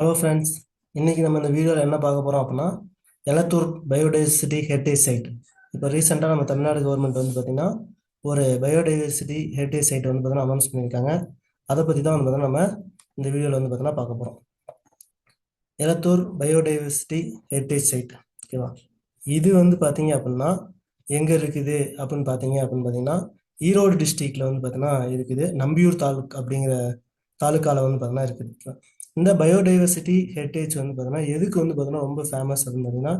Hello friends, இன்னைக்கு நம்ம இந்த வீடியோவில் என்ன பார்க்க போகிறோம் அப்படின்னா எலத்தூர் பயோடைவர்சிட்டி ஹெரிட்டேஜ் சைட். இப்போ ரீசெண்டாக நம்ம தமிழ்நாடு கவர்மெண்ட் வந்து பார்த்திங்கன்னா ஒரு பயோடைவர்சிட்டி ஹெரிட்டேஜ் சைட் வந்து பார்த்தீங்கன்னா அனௌன்ஸ் பண்ணியிருக்காங்க. அதை பற்றி தான் வந்து பார்த்தீங்கன்னா நம்ம இந்த வீடியோவில் வந்து பார்த்தீங்கன்னா பார்க்க போகிறோம். எலத்தூர் பயோடைவர்சிட்டி ஹெரிட்டேஜ் சைட், ஓகேவா? இது வந்து பார்த்தீங்க அப்படின்னா எங்கே இருக்குது அப்படின்னு பார்த்தீங்கன்னா ஈரோடு டிஸ்ட்ரிக்டில் வந்து பார்த்தீங்கன்னா இருக்குது. நம்பியூர் தாலுக் அப்படிங்கிற தாலுக்காவில் வந்து பார்த்தீங்கன்னா இருக்குது. இந்த பயோடைவர்சிட்டி ஹெரிட்டேஜ் வந்து பார்த்தீங்கன்னா எதுக்கு வந்து பார்த்தீங்கன்னா ரொம்ப ஃபேமஸ் அப்படின்னு பார்த்தீங்கன்னா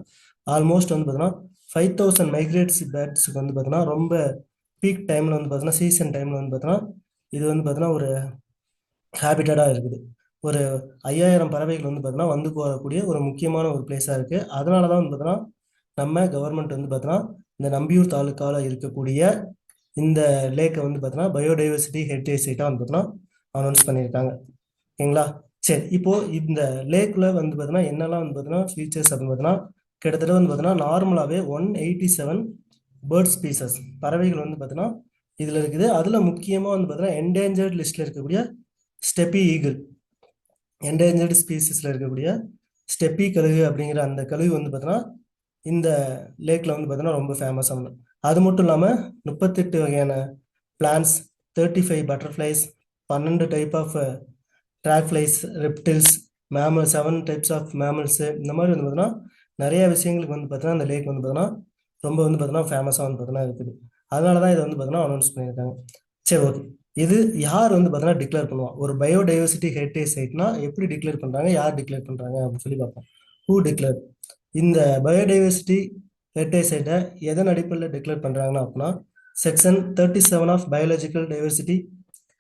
ஆல்மோஸ்ட் வந்து பார்த்தீங்கன்னா 5000 மைக்ரேட்ஸ் பேர்ட்ஸுக்கு வந்து பார்த்தீங்கன்னா ரொம்ப பீக் டைமில் வந்து பார்த்தீங்கன்னா சீசன் டைமில் வந்து பார்த்தீங்கன்னா இது வந்து பார்த்தீங்கன்னா ஒரு ஹேபிட்டடாக இருக்குது. ஒரு 5000 பறவைகள் வந்து பார்த்தீங்கன்னா வந்து போகக்கூடிய ஒரு முக்கியமான ஒரு பிளேஸாக இருக்குது. அதனால தான் வந்து பார்த்தீங்கன்னா நம்ம கவர்மெண்ட் வந்து பார்த்தீங்கன்னா இந்த நம்பியூர் தாலுக்காவில் இருக்கக்கூடிய இந்த லேக்கை வந்து பார்த்தீங்கன்னா பயோடைவர்சிட்டி ஹெரிட்டேஜ் சைட்டாக வந்து பார்த்தீங்கன்னா அனௌன்ஸ் பண்ணியிருக்காங்க. ஓகேங்களா? சரி, இப்போ இந்த லேக்ல வந்து பார்த்தீங்கன்னா என்னெல்லாம் வந்து பார்த்தீங்கன்னா ஃபீச்சர்ஸ் அப்படின்னு பார்த்தீங்கன்னா கிட்டத்தட்ட வந்து பார்த்தீங்கன்னா நார்மலாகவே 187 பேர்ட் ஸ்பீசஸ் பறவைகள் வந்து பார்த்தீங்கன்னா இதில் இருக்குது. அதில் முக்கியமாக வந்து பார்த்தீங்கன்னா என்டேஞ்சர்ட் லிஸ்ட்டில் இருக்கக்கூடிய ஸ்டெப்பி ஈகிள், என்டேஞ்சர்டு ஸ்பீசிஸில் இருக்கக்கூடிய ஸ்டெப்பி கழுகு அப்படிங்கிற அந்த கழுகு வந்து பார்த்தீங்கன்னா இந்த லேக்கில் வந்து பார்த்தீங்கன்னா ரொம்ப ஃபேமஸான. அது மட்டும் இல்லாமல் 38 வகையான plants, 35 butterflies, 12 type of dragonflies, reptiles, mammal, 7 types of mammals, இந்த மாதிரி வந்து பார்த்தீங்கன்னா நிறைய விஷயங்களுக்கு வந்து பார்த்தீங்கன்னா இந்த லேக் வந்து பார்த்தீங்கன்னா ரொம்ப வந்து பார்த்தீங்கன்னா ஃபேமஸாக வந்து பார்த்தீங்கன்னா இருக்குது. அதனால தான் இதை வந்து பார்த்தீங்கன்னா அனௌன்ஸ் பண்ணியிருக்காங்க. சரி, ஓகே. இது யார் வந்து பார்த்தீங்கன்னா டிக்ளேர் பண்ணுவா? ஒரு பயோடைவர்சிட்டி ஹெரிட்டேஜ் சைட்னா எப்படி டிக்ளேர் பண்ணுறாங்க, யார் டிக்ளேர் பண்ணுறாங்க அப்படின்னு சொல்லி பார்ப்போம். ஹூ டிக்ளேர் இந்த பயோடைவர்சிட்டி ஹெரிட்டேஜ் சைட்டை எதன் அடிப்படையில் டிக்ளேர் பண்ணுறாங்கன்னா அப்படின்னா section 37 of biological diversity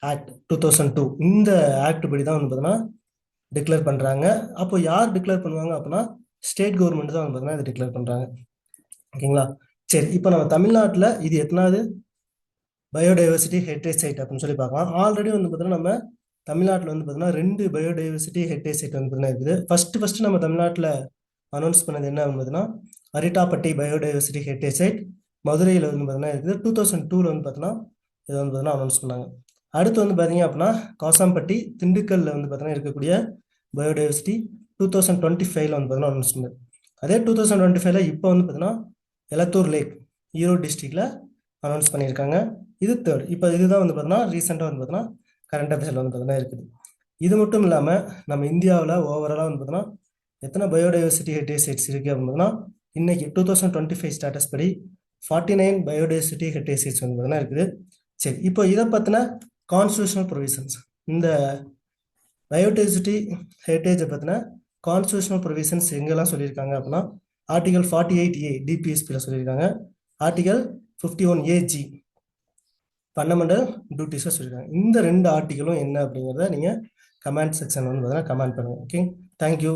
act 2002, இந்த ஆக்ட் படி தான் வந்து பார்த்தீங்கன்னா டிக்ளேர் பண்ணுறாங்க. அப்போ யார் டிக்ளேர் பண்ணுவாங்க அப்படின்னா ஸ்டேட் கவர்மெண்ட் தான் வந்து பார்த்தீங்கன்னா இதை டிக்ளேர் பண்ணுறாங்க. ஓகேங்களா? சரி, இப்போ நம்ம தமிழ்நாட்டில் இது எத்தனாவது பயோடைவர்சிட்டி ஹெரிட்டேஜ் சைட் அப்படின்னு சொல்லி பார்க்கலாம். ஆல்ரெடி வந்து பார்த்தீங்கன்னா நம்ம தமிழ்நாட்டில் வந்து பார்த்தீங்கன்னா 2 பயோடைவர்சிட்டி ஹெரிட்டேஜ் சைட் வந்து பார்த்தீங்கன்னா இருக்குது. ஃபர்ஸ்ட் நம்ம தமிழ்நாட்டில் அனௌன்ஸ் பண்ணது என்ன பார்த்தீங்கன்னா அரிட்டாப்பட்டி பயோடைவர்சிட்டி ஹெரிட்டேஜ் சைட் மதுரையில் வந்து பார்த்தீங்கன்னா இருக்குது. 2002 வந்து பார்த்தீங்கன்னா இதை வந்து பார்த்தீங்கன்னா அனௌன்ஸ் பண்ணாங்க. அடுத்து வந்து பார்த்தீங்க அப்படின்னா காசாம்பட்டி திண்டுக்கல்ல வந்து பார்த்தீங்கன்னா இருக்கக்கூடிய பயோடைவர்சிட்டி 2025 வந்து பார்த்தீங்கன்னா அனௌன்ஸ் பண்ணது. அதே 2025 இப்போ வந்து பார்த்தீங்கன்னா எலத்தூர் லேக் ஈரோடு டிஸ்ட்ரிக்ட்ல அனௌன்ஸ் பண்ணியிருக்காங்க. இது தேர்ட். இப்போ இதுதான் வந்து பார்த்தீங்கன்னா ரீசெண்டாக வந்து பார்த்தீங்கன்னா கரண்ட் அஃபேர்ஸில் வந்து பார்த்தீங்கன்னா இருக்குது. இது மட்டும் இல்லாமல் நம்ம இந்தியாவில் ஓவராலாக வந்து பார்த்தீங்கன்னா எத்தனை பயோடைவர்சிட்டி ஹெரிட்டேஜ் சைட்ஸ் இருக்குது அப்படின்னு பார்த்தீங்கன்னா இன்னைக்கு 2025 ஸ்டேட்டஸ் படி 49 பயோடைவர்சிட்டி ஹெரிட்டேஜ் சைட்ஸ் வந்து பார்த்தீங்கன்னா இருக்குது. சரி, இப்போ இதை பற்றின கான்ஸ்டியூஷனல் ப்ரொவிஷன்ஸ், இந்த பயோடைவர்சிட்டி ஹெரிட்டேஜை பற்றின கான்ஸ்டியூஷனல் ப்ரொவிஷன்ஸ் எங்கெல்லாம் சொல்லியிருக்காங்க அப்படின்னா ஆர்டிகல் 48A டிபிஎஸ்பியில் சொல்லியிருக்காங்க. ஆர்டிகல் 51AG ஃபண்டமெண்டல் டியூட்டிஸாக சொல்லியிருக்காங்க. இந்த 2 ஆர்டிகளும் என்ன அப்படிங்கிறத நீங்கள் கமெண்ட் செக்ஷன் வந்து பார்த்தீங்கன்னா கமெண்ட் பண்ணுங்கள். Okay, thank you.